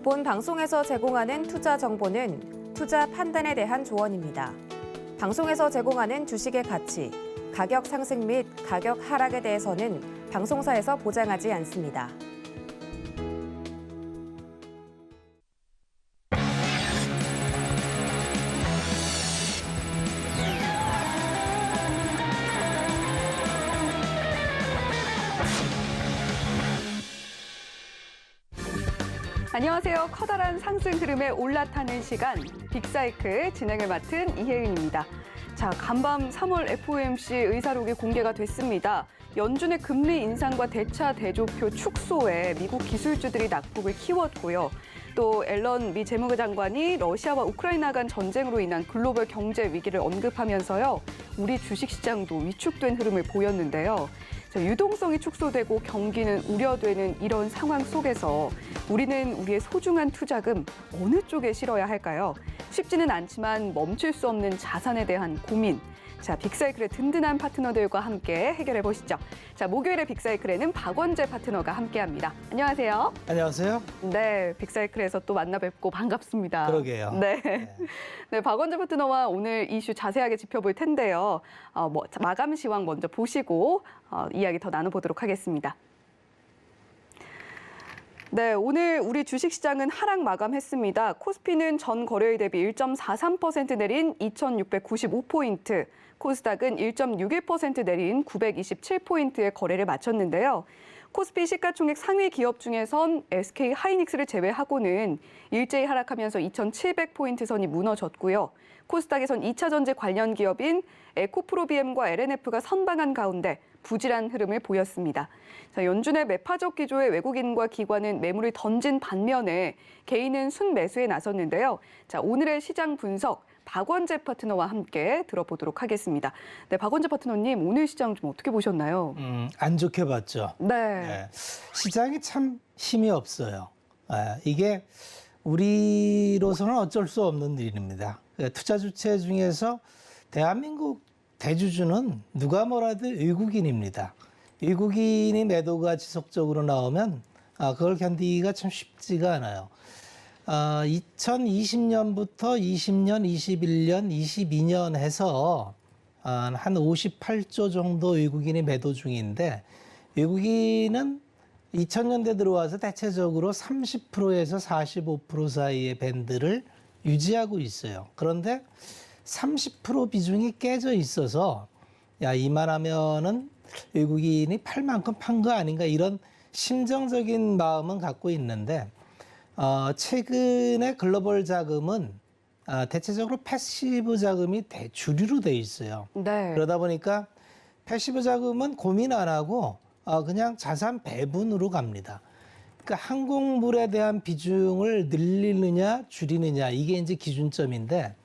본 방송에서 제공하는 투자 정보는 투자 판단에 대한 조언입니다. 방송에서 제공하는 주식의 가치, 가격 상승 및 가격 하락에 대해서는 방송사에서 보장하지 않습니다. 안녕하세요. 커다란 상승 흐름에 올라타는 시간, 빅사이클 진행을 맡은 이혜은입니다. 자, 간밤 3월 FOMC 의사록이 공개가 됐습니다. 연준의 금리 인상과 대차 대조표 축소에 미국 기술주들이 낙폭을 키웠고요. 또 앨런 미 재무부 장관이 러시아와 우크라이나 간 전쟁으로 인한 글로벌 경제 위기를 언급하면서요. 우리 주식시장도 위축된 흐름을 보였는데요. 유동성이 축소되고 경기는 우려되는 이런 상황 속에서 우리는 우리의 소중한 투자금 어느 쪽에 실어야 할까요? 쉽지는 않지만 멈출 수 없는 자산에 대한 고민. 자, 빅사이클의 든든한 파트너들과 함께 해결해 보시죠. 자, 목요일에 빅사이클에는 박원재 파트너가 함께합니다. 안녕하세요. 안녕하세요. 네, 빅사이클에서 또 만나 뵙고 반갑습니다. 그러게요. 네. 네, 박원재 파트너와 오늘 이슈 자세하게 짚어볼 텐데요. 마감 시황 먼저 보시고 이야기 더 나눠보도록 하겠습니다. 네, 오늘 우리 주식시장은 하락 마감했습니다. 코스피는 전 거래일 대비 1.43% 내린 2,695포인트, 코스닥은 1.61% 내린 927포인트의 거래를 마쳤는데요. 코스피 시가총액 상위 기업 중에선 SK 하이닉스를 제외하고는 일제히 하락하면서 2,700포인트 선이 무너졌고요. 코스닥에선 2차 전지 관련 기업인 에코프로비엠과 LNF가 선방한 가운데 부진한 흐름을 보였습니다. 자, 연준의 매파적 기조에 외국인과 기관은 매물을 던진 반면에 개인은 순매수에 나섰는데요. 자, 오늘의 시장 분석 박원재 파트너와 함께 들어보도록 하겠습니다. 네, 박원재 파트너님, 오늘 시장 좀 어떻게 보셨나요? 안 좋게 봤죠. 네. 시장이 참 힘이 없어요. 이게 우리로서는 어쩔 수 없는 일입니다. 투자 주체 중에서 대한민국 대주주는 누가 뭐라도 외국인입니다. 외국인이 매도가 지속적으로 나오면 그걸 견디기가 참 쉽지가 않아요. 2020년부터 20년, 21년, 22년 해서 한 58조 정도 외국인이 매도 중인데 외국인은 2000년대 들어와서 대체적으로 30%에서 45% 사이의 밴드를 유지하고 있어요. 그런데 30% 비중이 깨져 있어서 야, 이만하면은 외국인이 팔 만큼 판 거 아닌가 이런 심정적인 마음은 갖고 있는데 최근에 글로벌 자금은 대체적으로 패시브 자금이 대주류로 돼 있어요. 네. 그러다 보니까 패시브 자금은 고민 안 하고 그냥 자산 배분으로 갑니다. 그러니까 항공물에 대한 비중을 늘리느냐 줄이느냐 이게 이제 기준점인데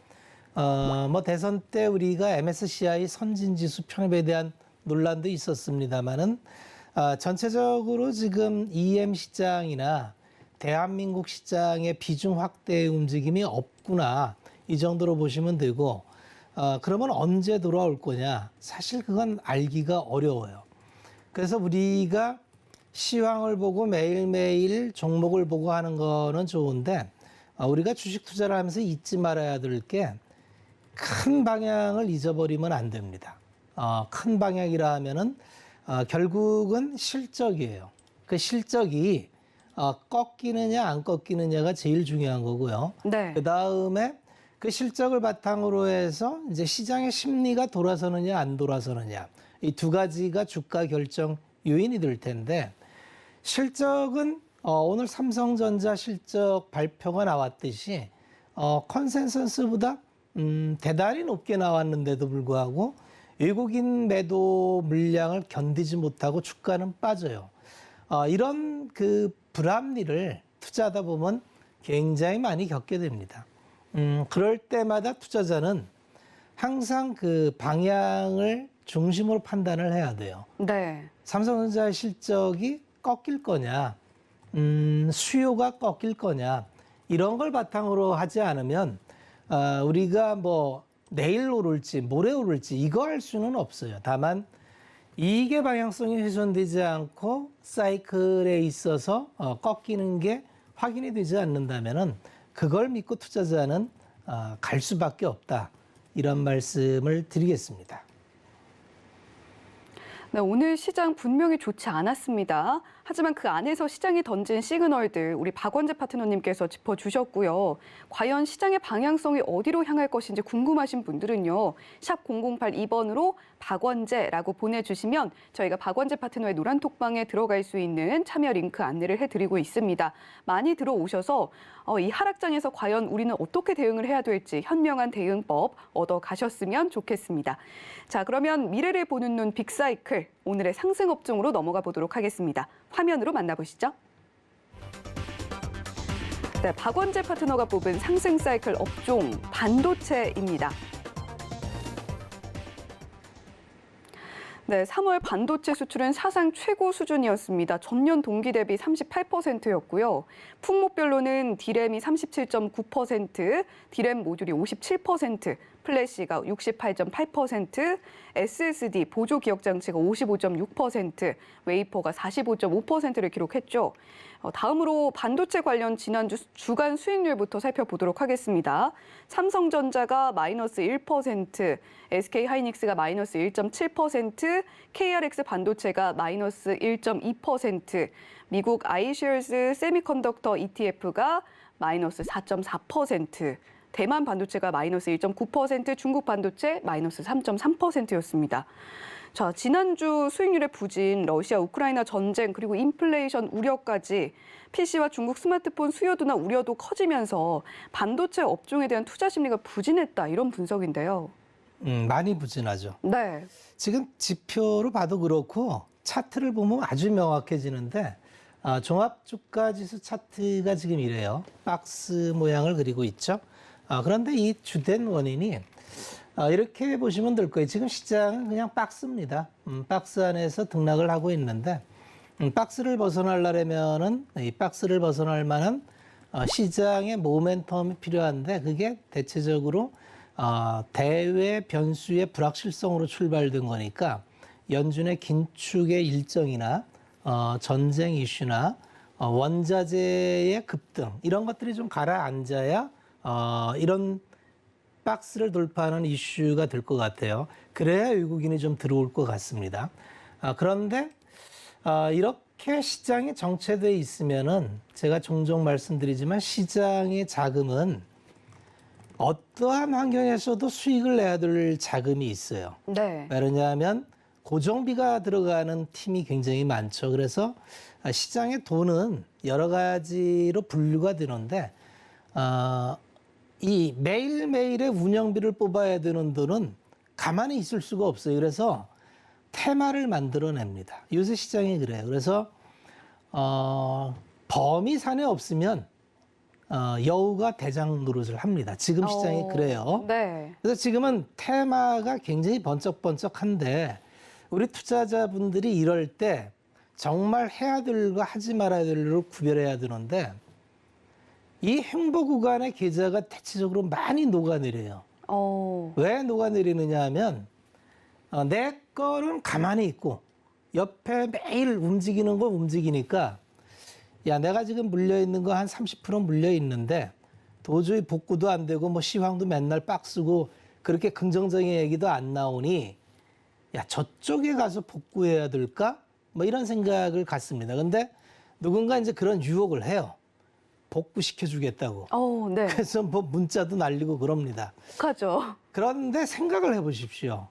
뭐 대선 때 우리가 MSCI 선진지수 편입에 대한 논란도 있었습니다만은 전체적으로 지금 EM 시장이나 대한민국 시장의 비중 확대 움직임이 없구나 이 정도로 보시면 되고 그러면 언제 돌아올 거냐 사실 그건 알기가 어려워요. 그래서 우리가 시황을 보고 매일매일 종목을 보고 하는 거는 좋은데 우리가 주식 투자를 하면서 잊지 말아야 될 게 큰 방향을 잊어버리면 안 됩니다. 큰 방향이라 하면은 결국은 실적이에요. 그 실적이 꺾이느냐 안 꺾이느냐가 제일 중요한 거고요. 네. 그 다음에 그 실적을 바탕으로 해서 이제 시장의 심리가 돌아서느냐 안 돌아서느냐 이 두 가지가 주가 결정 요인이 될 텐데 실적은 오늘 삼성전자 실적 발표가 나왔듯이 컨센서스보다 대단히 높게 나왔는데도 불구하고 외국인 매도 물량을 견디지 못하고 주가는 빠져요. 이런 그 불합리를 투자하다 보면 굉장히 많이 겪게 됩니다. 그럴 때마다 투자자는 항상 그 방향을 중심으로 판단을 해야 돼요. 네. 삼성전자의 실적이 꺾일 거냐, 수요가 꺾일 거냐, 이런 걸 바탕으로 하지 않으면 우리가 뭐 내일 오를지 모레 오를지 이거 할 수는 없어요. 다만 이익의 방향성이 훼손되지 않고 사이클에 있어서 꺾이는 게 확인이 되지 않는다면은 그걸 믿고 투자자는 갈 수밖에 없다. 이런 말씀을 드리겠습니다. 네, 오늘 시장 분명히 좋지 않았습니다. 하지만 그 안에서 시장이 던진 시그널들 우리 박원재 파트너님께서 짚어주셨고요. 과연 시장의 방향성이 어디로 향할 것인지 궁금하신 분들은요. 샵 0082번으로 박원재라고 보내주시면 저희가 박원재 파트너의 노란톡방에 들어갈 수 있는 참여 링크 안내를 해드리고 있습니다. 많이 들어오셔서 이 하락장에서 과연 우리는 어떻게 대응을 해야 될지 현명한 대응법 얻어가셨으면 좋겠습니다. 자, 그러면 미래를 보는 눈 빅사이클 오늘의 상승 업종으로 넘어가 보도록 하겠습니다. 화면으로 만나보시죠. 네, 박원재 파트너가 뽑은 상승 사이클 업종 반도체입니다. 네, 3월 반도체 수출은 사상 최고 수준이었습니다. 전년 동기 대비 38%였고요. 품목별로는 D램이 37.9%, D램 모듈이 57%, 플래시가 68.8%, SSD 보조 기억 장치가 55.6%, 웨이퍼가 45.5%를 기록했죠. 다음으로 반도체 관련 지난주 주간 수익률부터 살펴보도록 하겠습니다. 삼성전자가 마이너스 1%, SK하이닉스가 마이너스 1.7%, KRX 반도체가 마이너스 1.2%, 미국 아이쉐어스 세미컨덕터 ETF가 마이너스 4.4%, 대만 반도체가 마이너스 1.9%, 중국 반도체 마이너스 3.3%였습니다. 자, 지난주 수익률의 부진, 러시아 우크라이나 전쟁 그리고 인플레이션 우려까지 PC와 중국 스마트폰 수요도나 우려도 커지면서 반도체 업종에 대한 투자 심리가 부진했다 이런 분석인데요. 많이 부진하죠. 네. 지금 지표로 봐도 그렇고 차트를 보면 아주 명확해지는데 종합 주가 지수 차트가 지금 이래요. 박스 모양을 그리고 있죠. 그런데 이 주된 원인이 이렇게 보시면 될 거예요. 지금 시장은 그냥 박스입니다. 박스 안에서 등락을 하고 있는데 박스를 벗어나려면은 이 박스를 벗어날 만한 시장의 모멘텀이 필요한데 그게 대체적으로 대외 변수의 불확실성으로 출발된 거니까 연준의 긴축의 일정이나 전쟁 이슈나 원자재의 급등 이런 것들이 좀 가라앉아야 이런 박스를 돌파하는 이슈가 될 것 같아요. 그래야 외국인이 좀 들어올 것 같습니다. 그런데 이렇게 시장이 정체되어 있으면은 제가 종종 말씀드리지만 시장의 자금은 어떠한 환경에서도 수익을 내야 될 자금이 있어요. 네. 왜냐하면 고정비가 들어가는 팀이 굉장히 많죠. 그래서 시장의 돈은 여러 가지로 분류가 되는데 이 매일매일의 운영비를 뽑아야 되는 돈은 가만히 있을 수가 없어요. 그래서 테마를 만들어냅니다. 요새 시장이 그래요. 그래서 범위 산에 없으면 여우가 대장 노릇을 합니다. 지금 시장이 그래요. 네. 그래서 지금은 테마가 굉장히 번쩍번쩍한데 우리 투자자분들이 이럴 때 정말 해야 될 일과 하지 말아야 될 일을 구별해야 되는데 이 행보 구간의 계좌가 대체적으로 많이 녹아내려요. 왜 녹아내리느냐 하면 내 거는 가만히 있고 옆에 매일 움직이는 거 움직이니까 야 내가 지금 물려있는 거 한 30% 물려있는데 도저히 복구도 안 되고 뭐 시황도 맨날 빡쓰고 그렇게 긍정적인 얘기도 안 나오니 야 저쪽에 가서 복구해야 될까? 뭐 이런 생각을 갖습니다. 근데 누군가 이제 그런 유혹을 해요. 복구시켜주겠다고. 네. 그래서 뭐 문자도 날리고 그럽니다. 하죠. 그런데 생각을 해보십시오.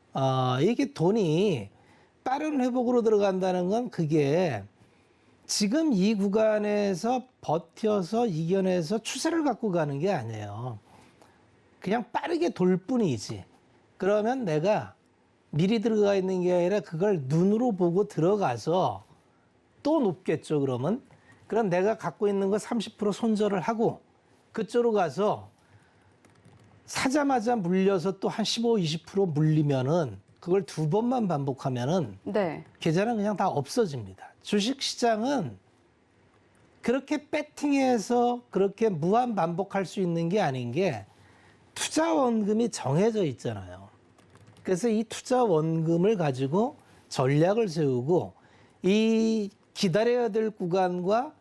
이게 돈이 빠른 회복으로 들어간다는 건 그게 지금 이 구간에서 버텨서 이겨내서 추세를 갖고 가는 게 아니에요. 그냥 빠르게 돌 뿐이지. 그러면 내가 미리 들어가 있는 게 아니라 그걸 눈으로 보고 들어가서 또 높겠죠, 그러면. 그럼 내가 갖고 있는 거 30% 손절을 하고 그쪽으로 가서 사자마자 물려서 또 한 15, 20% 물리면은 그걸 두 번만 반복하면은 네. 계좌는 그냥 다 없어집니다. 주식 시장은 그렇게 배팅해서 그렇게 무한 반복할 수 있는 게 아닌 게 투자 원금이 정해져 있잖아요. 그래서 이 투자 원금을 가지고 전략을 세우고 이 기다려야 될 구간과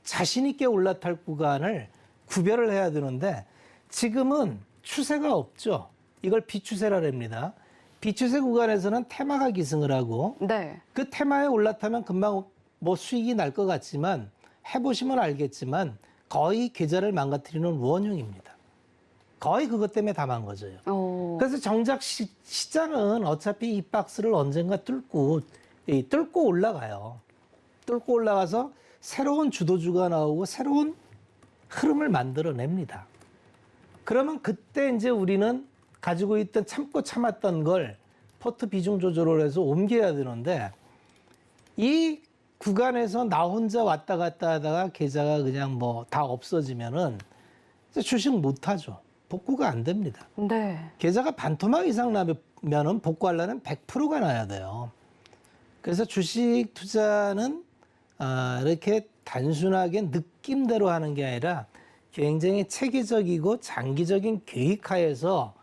자신 있게 올라탈 구간을 구별을 해야 되는데 지금은 추세가 없죠. 이걸 비추세라 합니다. 비추세 구간에서는 테마가 기승을 하고 네. 그 테마에 올라타면 금방 뭐 수익이 날 것 같지만 해보시면 알겠지만 거의 계좌를 망가뜨리는 원흉입니다. 거의 그것 때문에 다 망가져요. 그래서 정작 시장은 어차피 이 박스를 언젠가 뚫고 올라가요. 뚫고 올라가서 새로운 주도주가 나오고 새로운 흐름을 만들어냅니다. 그러면 그때 이제 우리는 가지고 있던 참고 참았던 걸 포트 비중 조절을 해서 옮겨야 되는데 이 구간에서 나 혼자 왔다 갔다 하다가 계좌가 그냥 뭐 다 없어지면은 주식 못 하죠. 복구가 안 됩니다. 네. 계좌가 반토막 이상 나면은 복구하려면 100%가 나야 돼요. 그래서 주식 투자는 이렇게 단순하게 느낌대로 하는 게 아니라 굉장히 체계적이고 장기적인 계획하에서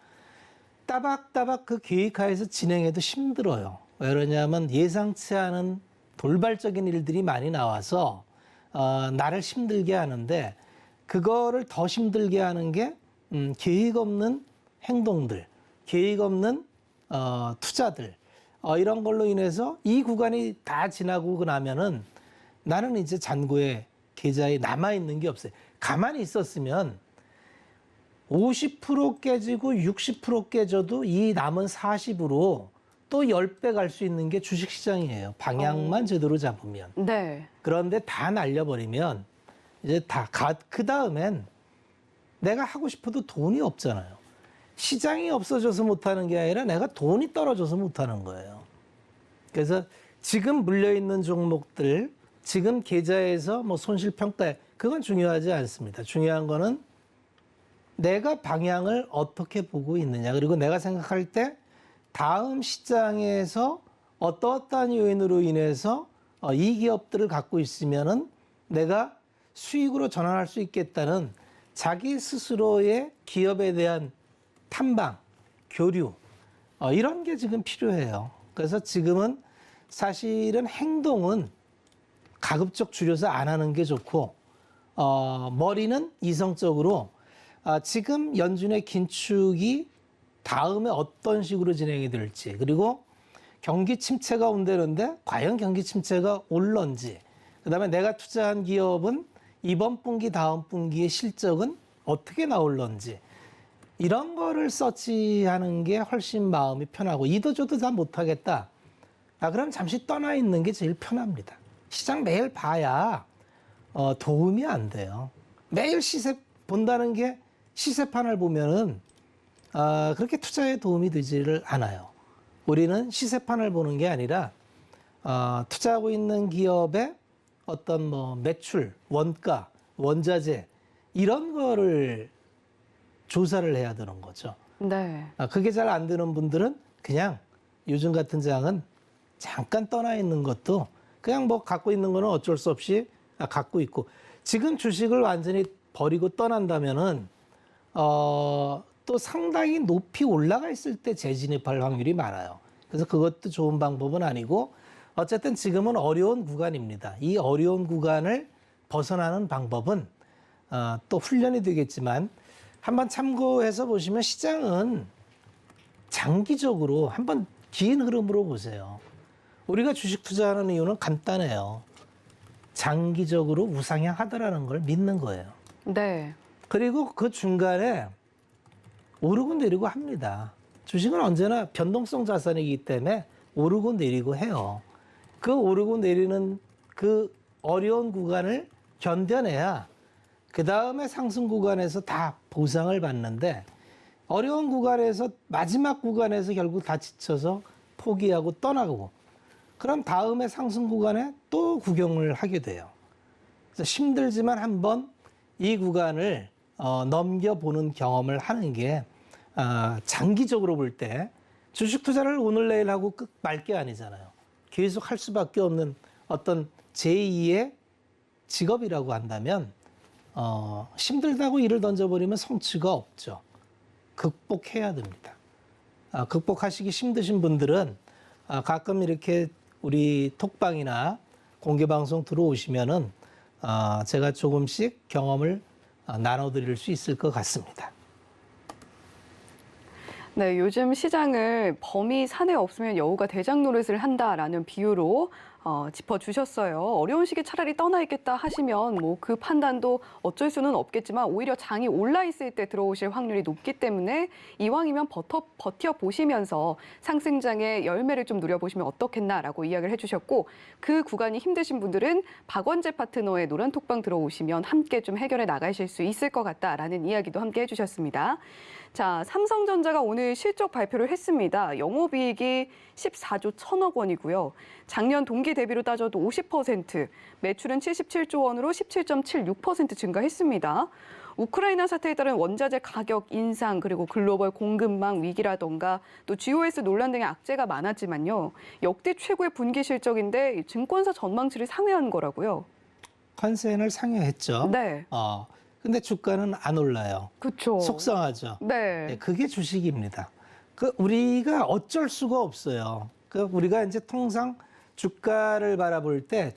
따박따박 그 계획하에서 진행해도 힘들어요. 왜 그러냐면 예상치 않은 돌발적인 일들이 많이 나와서 나를 힘들게 하는데 그거를 더 힘들게 하는 게 계획 없는 행동들, 계획 없는 투자들 이런 걸로 인해서 이 구간이 다 지나고 나면은 나는 이제 잔고에 계좌에 남아있는 게 없어요. 가만히 있었으면 50% 깨지고 60% 깨져도 이 남은 40으로 또 10배 갈 수 있는 게 주식시장이에요. 방향만 제대로 잡으면. 네. 그런데 다 날려버리면 이제 그 다음엔 내가 하고 싶어도 돈이 없잖아요. 시장이 없어져서 못하는 게 아니라 내가 돈이 떨어져서 못하는 거예요. 그래서 지금 물려있는 종목들, 지금 계좌에서 뭐 손실평가에 그건 중요하지 않습니다. 중요한 거는 내가 방향을 어떻게 보고 있느냐. 그리고 내가 생각할 때 다음 시장에서 어떠한 요인으로 인해서 이 기업들을 갖고 있으면은 내가 수익으로 전환할 수 있겠다는 자기 스스로의 기업에 대한 탐방, 교류 이런 게 지금 필요해요. 그래서 지금은 사실은 행동은 가급적 줄여서 안 하는 게 좋고 머리는 이성적으로 지금 연준의 긴축이 다음에 어떤 식으로 진행이 될지 그리고 경기 침체가 온다는데 과연 경기 침체가 올런지 그다음에 내가 투자한 기업은 이번 분기 다음 분기의 실적은 어떻게 나올런지 이런 거를 서치하는 게 훨씬 마음이 편하고 이도저도 다 못하겠다. 그럼 잠시 떠나 있는 게 제일 편합니다. 시장 매일 봐야 도움이 안 돼요. 매일 시세 본다는 게 시세판을 보면은 그렇게 투자에 도움이 되지를 않아요. 우리는 시세판을 보는 게 아니라 투자하고 있는 기업의 어떤 뭐 매출, 원가, 원자재 이런 거를 조사를 해야 되는 거죠. 네. 그게 잘 안 되는 분들은 그냥 요즘 같은 장은 잠깐 떠나 있는 것도 그냥 뭐 갖고 있는 거는 어쩔 수 없이 갖고 있고 지금 주식을 완전히 버리고 떠난다면은 또 상당히 높이 올라가 있을 때 재진입할 확률이 많아요. 그래서 그것도 좋은 방법은 아니고 어쨌든 지금은 어려운 구간입니다. 이 어려운 구간을 벗어나는 방법은 또 훈련이 되겠지만 한번 참고해서 보시면 시장은 장기적으로 한번 긴 흐름으로 보세요. 우리가 주식 투자하는 이유는 간단해요. 장기적으로 우상향하더라는 걸 믿는 거예요. 네. 그리고 그 중간에 오르고 내리고 합니다. 주식은 언제나 변동성 자산이기 때문에 오르고 내리고 해요. 그 오르고 내리는 그 어려운 구간을 견뎌내야 그 다음에 상승 구간에서 다 보상을 받는데 어려운 구간에서 마지막 구간에서 결국 다 지쳐서 포기하고 떠나고 그럼 다음에 상승 구간에 또 구경을 하게 돼요. 그래서 힘들지만 한번 이 구간을 넘겨보는 경험을 하는 게 장기적으로 볼 때 주식 투자를 오늘 내일 하고 끝 말 게 아니잖아요. 계속 할 수밖에 없는 어떤 제2의 직업이라고 한다면 힘들다고 일을 던져버리면 성취가 없죠. 극복해야 됩니다. 극복하시기 힘드신 분들은 가끔 이렇게 우리 톡방이나 공개방송 들어오시면은 제가 조금씩 경험을 나눠드릴 수 있을 것 같습니다. 네, 요즘 시장을 범이 산에 없으면 여우가 대장 노릇을 한다라는 비유로 짚어주셨어요. 어려운 시기에 차라리 떠나 있겠다 하시면 뭐 그 판단도 어쩔 수는 없겠지만 오히려 장이 올라 있을 때 들어오실 확률이 높기 때문에 이왕이면 버텨 보시면서 상승장의 열매를 좀 누려보시면 어떻겠나라고 이야기를 해주셨고 그 구간이 힘드신 분들은 박원재 파트너의 노란톡방 들어오시면 함께 좀 해결해 나가실 수 있을 것 같다라는 이야기도 함께 해주셨습니다. 자, 삼성전자가 오늘 실적 발표를 했습니다. 영업이익이 14조 1천억 원이고요. 작년 동기 대비로 따져도 50%, 매출은 77조 원으로 17.76% 증가했습니다. 우크라이나 사태에 따른 원자재 가격 인상 그리고 글로벌 공급망 위기라던가 또 GOS 논란 등의 악재가 많았지만요. 역대 최고의 분기 실적인데 증권사 전망치를 상회한 거라고요. 컨센을 상회했죠. 네. 근데 주가는 안 올라요. 그렇죠. 속상하죠. 네. 네, 그게 주식입니다. 우리가 어쩔 수가 없어요. 우리가 이제 통상 주가를 바라볼 때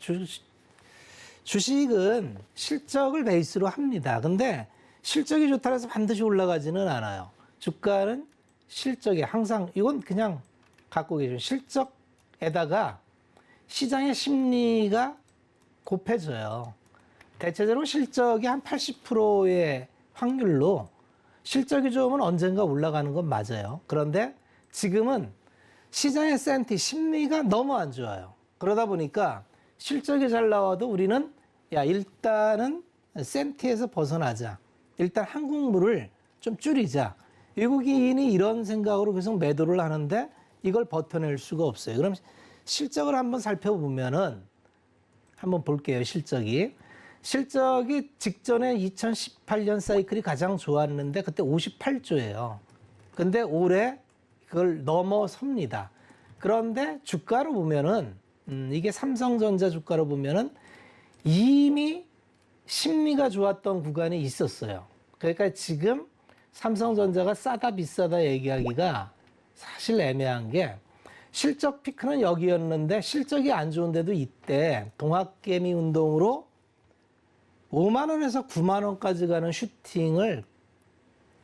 주식은 실적을 베이스로 합니다. 근데 실적이 좋다 해서 반드시 올라가지는 않아요. 주가는 실적에 항상 이건 그냥 갖고 계신 실적에다가 시장의 심리가 곱해져요. 대체적으로 실적이 한 80%의 확률로 실적이 좋으면 언젠가 올라가는 건 맞아요. 그런데 지금은 시장의 심리가 너무 안 좋아요. 그러다 보니까 실적이 잘 나와도 우리는 일단은 센티에서 벗어나자. 일단 항공물을 좀 줄이자. 외국인이 이런 생각으로 계속 매도를 하는데 이걸 버텨낼 수가 없어요. 그럼 실적을 한번 살펴보면은 한번 볼게요. 실적이 직전에 2018년 사이클이 가장 좋았는데 그때 58조예요. 근데 올해 그걸 넘어섭니다. 그런데 주가로 보면은 이게 삼성전자 주가로 보면은 이미 심리가 좋았던 구간이 있었어요. 그러니까 지금 삼성전자가 싸다 비싸다 얘기하기가 사실 애매한 게 실적 피크는 여기였는데 실적이 안 좋은데도 이때 동학개미 운동으로 5만 원에서 9만 원까지 가는 슈팅을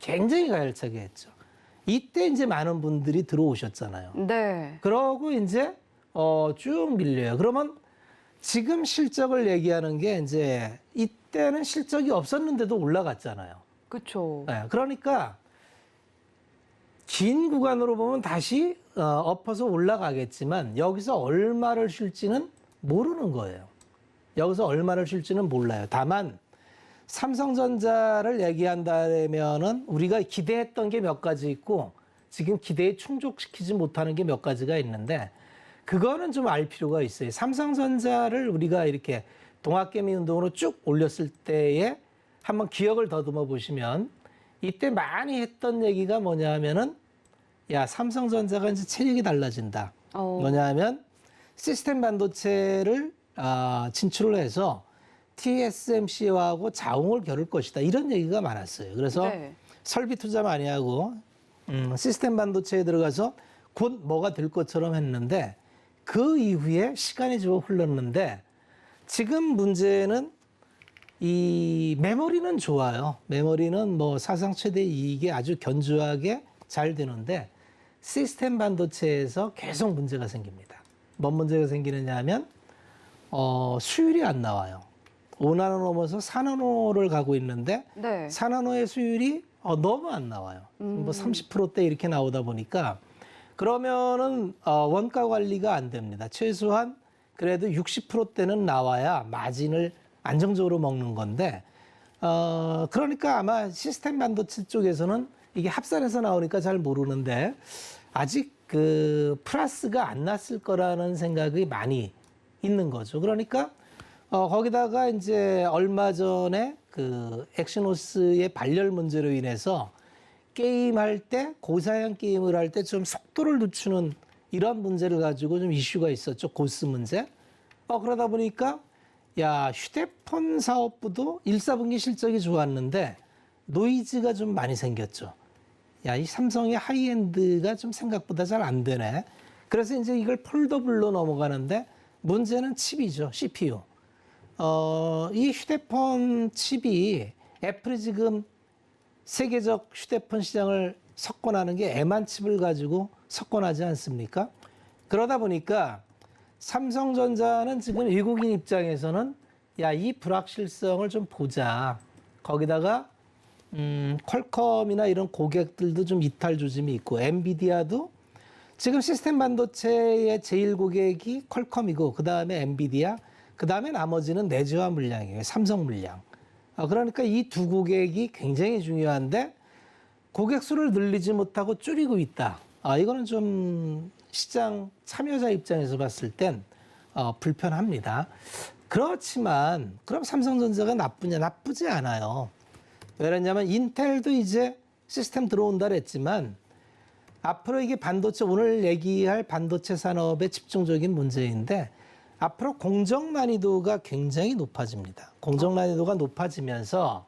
굉장히 가열차게 했죠. 이때 이제 많은 분들이 들어오셨잖아요. 네. 그러고 이제 쭉 밀려요. 그러면 지금 실적을 얘기하는 게 이제 이때는 실적이 없었는데도 올라갔잖아요. 그렇죠. 네, 그러니까 긴 구간으로 보면 다시 엎어서 올라가겠지만 여기서 얼마를 쉴지는 모르는 거예요. 여기서 얼마를 쉴지는 몰라요. 다만 삼성전자를 얘기한다면은 우리가 기대했던 게 몇 가지 있고 지금 기대에 충족시키지 못하는 게 몇 가지가 있는데 그거는 좀 알 필요가 있어요. 삼성전자를 우리가 이렇게 동학개미 운동으로 쭉 올렸을 때에 한번 기억을 더듬어 보시면 이때 많이 했던 얘기가 뭐냐 하면은 삼성전자가 이제 체력이 달라진다. 뭐냐 하면 시스템 반도체를 진출을 해서 TSMC하고 자웅을 겨룰 것이다. 이런 얘기가 많았어요. 그래서 네. 설비 투자 많이 하고 시스템 반도체에 들어가서 곧 뭐가 될 것처럼 했는데 그 이후에 시간이 좀 흘렀는데 지금 문제는 이 메모리는 좋아요. 메모리는 뭐 사상 최대 이익이 아주 견조하게 잘 되는데 시스템 반도체에서 계속 문제가 생깁니다. 뭔 문제가 생기느냐 하면 수율이 안 나와요. 5나노 넘어서 4나노를 가고 있는데 네. 4나노의 수율이 너무 안 나와요. 뭐 30%대 이렇게 나오다 보니까 그러면은 원가 관리가 안 됩니다. 최소한 그래도 60%대는 나와야 마진을 안정적으로 먹는 건데 그러니까 아마 시스템 반도체 쪽에서는 이게 합산해서 나오니까 잘 모르는데 아직 그 플러스가 안 났을 거라는 생각이 많이 있는 거죠. 그러니까 거기다가 이제 얼마 전에 그 엑시노스의 발열 문제로 인해서 게임할 때 고사양 게임을 할 때 좀 속도를 늦추는 이런 문제를 가지고 좀 이슈가 있었죠. 고스 문제. 그러다 보니까 휴대폰 사업부도 1, 4분기 실적이 좋았는데 노이즈가 좀 많이 생겼죠. 이 삼성의 하이엔드가 좀 생각보다 잘 안 되네. 그래서 이제 이걸 폴더블로 넘어가는데 문제는 칩이죠. CPU. 이 휴대폰 칩이 애플이 지금 세계적 휴대폰 시장을 석권하는 게 M1 칩을 가지고 석권하지 않습니까? 그러다 보니까 삼성전자는 지금 외국인 입장에서는 야, 이 불확실성을 좀 보자. 거기다가 퀄컴이나 이런 고객들도 좀 이탈 조짐이 있고 엔비디아도 지금 시스템 반도체의 제일 고객이 퀄컴이고 그다음에 엔비디아, 그다음에 나머지는 내재화 물량이에요. 삼성 물량. 그러니까 이 두 고객이 굉장히 중요한데 고객 수를 늘리지 못하고 줄이고 있다. 이거는 좀 시장 참여자 입장에서 봤을 땐 불편합니다. 그렇지만 그럼 삼성전자가 나쁘냐? 나쁘지 않아요. 왜냐하면 인텔도 이제 시스템 들어온다 그랬지만 앞으로 이게 반도체, 오늘 얘기할 반도체 산업의 집중적인 문제인데 앞으로 공정 난이도가 굉장히 높아집니다. 공정 난이도가 높아지면서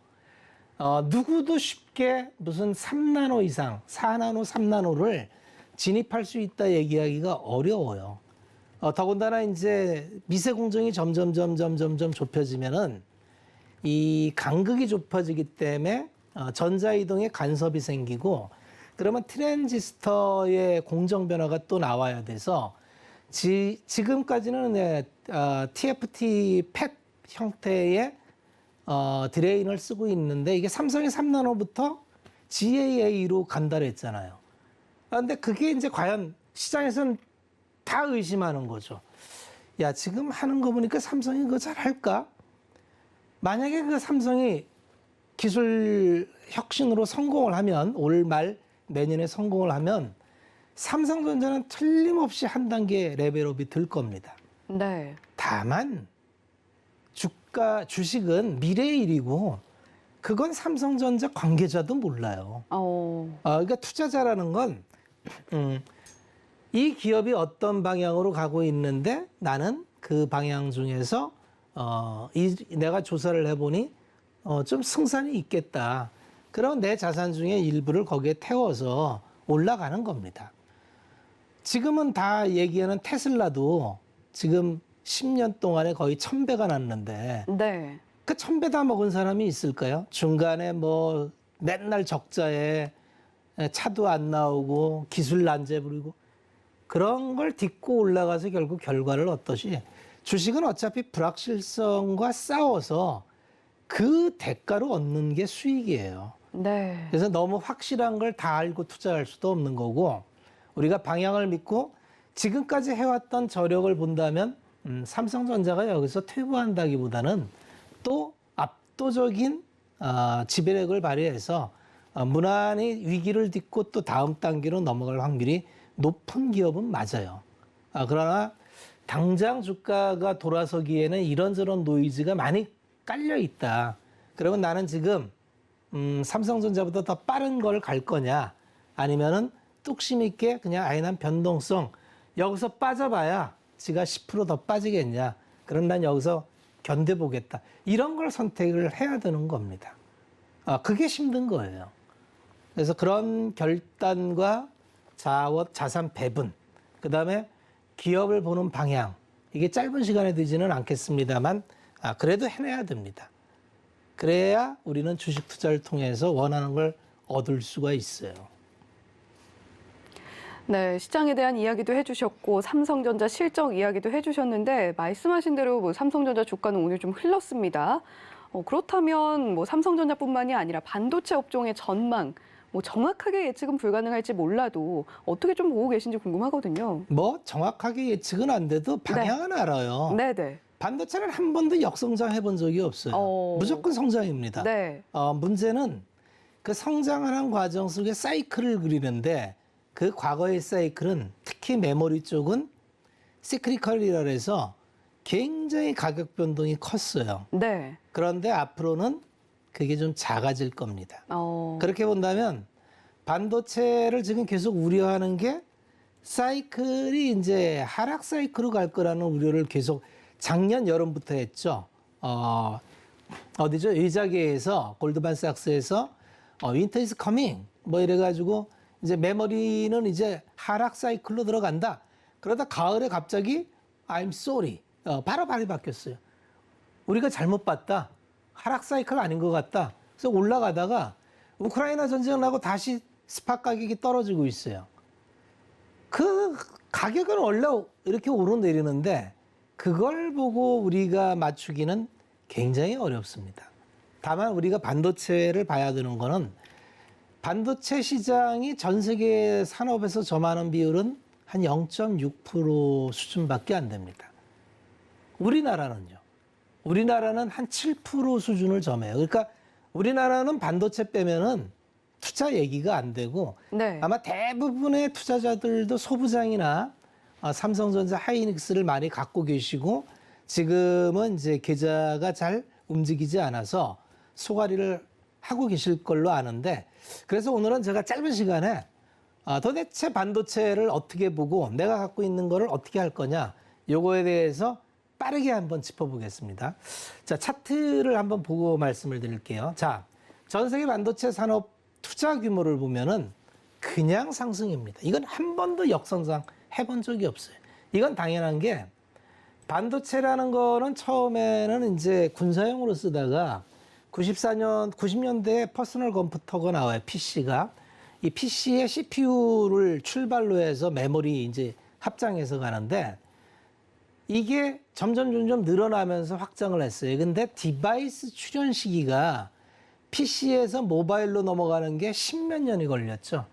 누구도 쉽게 무슨 3나노 이상, 4나노, 3나노를 진입할 수 있다 얘기하기가 어려워요. 더군다나 이제 미세 공정이 점점 좁혀지면은 이 간극이 좁아지기 때문에 전자이동에 간섭이 생기고 그러면 트랜지스터의 공정 변화가 또 나와야 돼서 지금까지는 TFT 팹 형태의 드레인을 쓰고 있는데 이게 삼성이 3나노부터 GAA로 간다 그랬잖아요. 그런데 그게 이제 과연 시장에서는 다 의심하는 거죠. 야, 지금 하는 거 보니까 삼성이 그거 잘할까? 만약에 그 삼성이 기술 혁신으로 성공을 하면 올 말 내년에 성공을 하면 삼성전자는 틀림없이 한 단계 레벨업이 될 겁니다. 네. 다만 주식은 미래의 일이고 그건 삼성전자 관계자도 몰라요. 그러니까 투자자라는 건 이 기업이 어떤 방향으로 가고 있는데 나는 그 방향 중에서 내가 조사를 해보니 좀 승산이 있겠다. 그럼 내 자산 중에 일부를 거기에 태워서 올라가는 겁니다. 지금은 다 얘기하는 테슬라도 지금 10년 동안에 거의 1000배가 났는데 네. 그 1000배 다 먹은 사람이 있을까요? 중간에 뭐 맨날 적자에 차도 안 나오고 기술 난제 부리고 그런 걸 딛고 올라가서 결국 결과를 얻듯이 주식은 어차피 불확실성과 싸워서 그 대가로 얻는 게 수익이에요. 네. 그래서 너무 확실한 걸 다 알고 투자할 수도 없는 거고 우리가 방향을 믿고 지금까지 해왔던 저력을 본다면 삼성전자가 여기서 퇴보한다기보다는 또 압도적인 지배력을 발휘해서 무난히 위기를 딛고 또 다음 단계로 넘어갈 확률이 높은 기업은 맞아요. 그러나 당장 주가가 돌아서기에는 이런저런 노이즈가 많이 깔려 있다. 그러면 나는 지금 삼성전자보다 더 빠른 걸 갈 거냐 아니면은 뚝심 있게 그냥 아예 난 변동성 여기서 빠져봐야 지가 10% 더 빠지겠냐. 그럼 난 여기서 견뎌보겠다. 이런 걸 선택을 해야 되는 겁니다. 그게 힘든 거예요. 그래서 그런 결단과 자산 배분, 그 다음에 기업을 보는 방향, 이게 짧은 시간에 되지는 않겠습니다만 그래도 해내야 됩니다. 그래야 우리는 주식 투자를 통해서 원하는 걸 얻을 수가 있어요. 네, 시장에 대한 이야기도 해주셨고 삼성전자 실적 이야기도 해주셨는데 말씀하신 대로 뭐 삼성전자 주가는 오늘 좀 흘렀습니다. 그렇다면 뭐 삼성전자뿐만이 아니라 반도체 업종의 전망, 뭐 정확하게 예측은 불가능할지 몰라도 어떻게 좀 보고 계신지 궁금하거든요. 뭐 정확하게 예측은 안 돼도 방향은 알아요. 네네. 반도체는 한 번도 역성장 해본 적이 없어요. 무조건 성장입니다. 네. 문제는 그 성장하는 과정 속에 사이클을 그리는데 그 과거의 사이클은 특히 메모리 쪽은 시크리컬이라 해서 굉장히 가격 변동이 컸어요. 네. 그런데 앞으로는 그게 좀 작아질 겁니다. 그렇게 본다면 반도체를 지금 계속 우려하는 게 사이클이 이제 하락 사이클로 갈 거라는 우려를 계속 작년 여름부터 했죠. 어디죠? 의자계에서 골드만삭스에서 윈터 이즈 커밍 뭐 이래가지고 이제 메모리는 이제 하락 사이클로 들어간다. 그러다 가을에 갑자기 I'm sorry 바로 발이 바뀌었어요. 우리가 잘못 봤다. 하락 사이클 아닌 것 같다. 그래서 올라가다가 우크라이나 전쟁 나고 다시 스팟 가격이 떨어지고 있어요. 그 가격은 원래 이렇게 오르내리는데 그걸 보고 우리가 맞추기는 굉장히 어렵습니다. 다만 우리가 반도체를 봐야 되는 거는 반도체 시장이 전 세계 산업에서 점하는 비율은 한 0.6% 수준밖에 안 됩니다. 우리나라는요. 우리나라는 한 7% 수준을 점해요. 그러니까 우리나라는 반도체 빼면은 투자 얘기가 안 되고 네. 아마 대부분의 투자자들도 소부장이나 삼성전자, 하이닉스를 많이 갖고 계시고 지금은 이제 계좌가 잘 움직이지 않아서 소가리를 하고 계실 걸로 아는데 그래서 오늘은 제가 짧은 시간에 도대체 반도체를 어떻게 보고 내가 갖고 있는 거를 어떻게 할 거냐 요거에 대해서 빠르게 한번 짚어보겠습니다. 자, 차트를 한번 보고 말씀을 드릴게요. 자, 전 세계 반도체 산업 투자 규모를 보면은 그냥 상승입니다. 이건 한 번도 역선상 해본 적이 없어요. 이건 당연한 게 반도체라는 거는 처음에는 이제 군사용으로 쓰다가 90년대에 퍼스널 컴퓨터가 나와요. PC가. 이 PC의 CPU를 출발로 해서 메모리 이제 합장해서 가는데 이게 점점 늘어나면서 확장을 했어요. 근데 디바이스 출현 시기가 PC에서 모바일로 넘어가는 게 10몇 년이 걸렸죠.